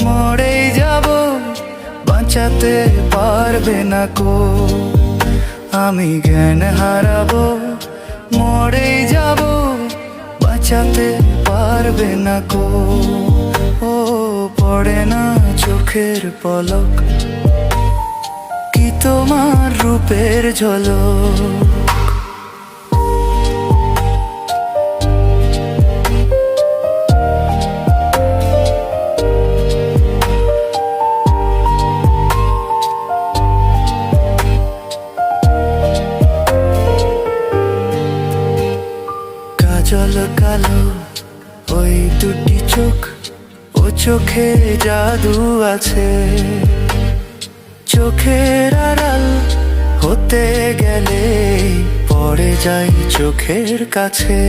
মরেই যাব, বাঁচাতে পারবে না কো। আমি জ্ঞান হারাবো, মরেই যাব, বাঁচাতে পারবে না কো। ও পড়ে না চোখের পলক, কি তোমার রূপের ঝলক। কাজল কালো ওই দুটি চোখ, ও চোখে জাদু আছে। চোখের আড়াল হতে গেলে পড়ে যাই চোখের কাছে।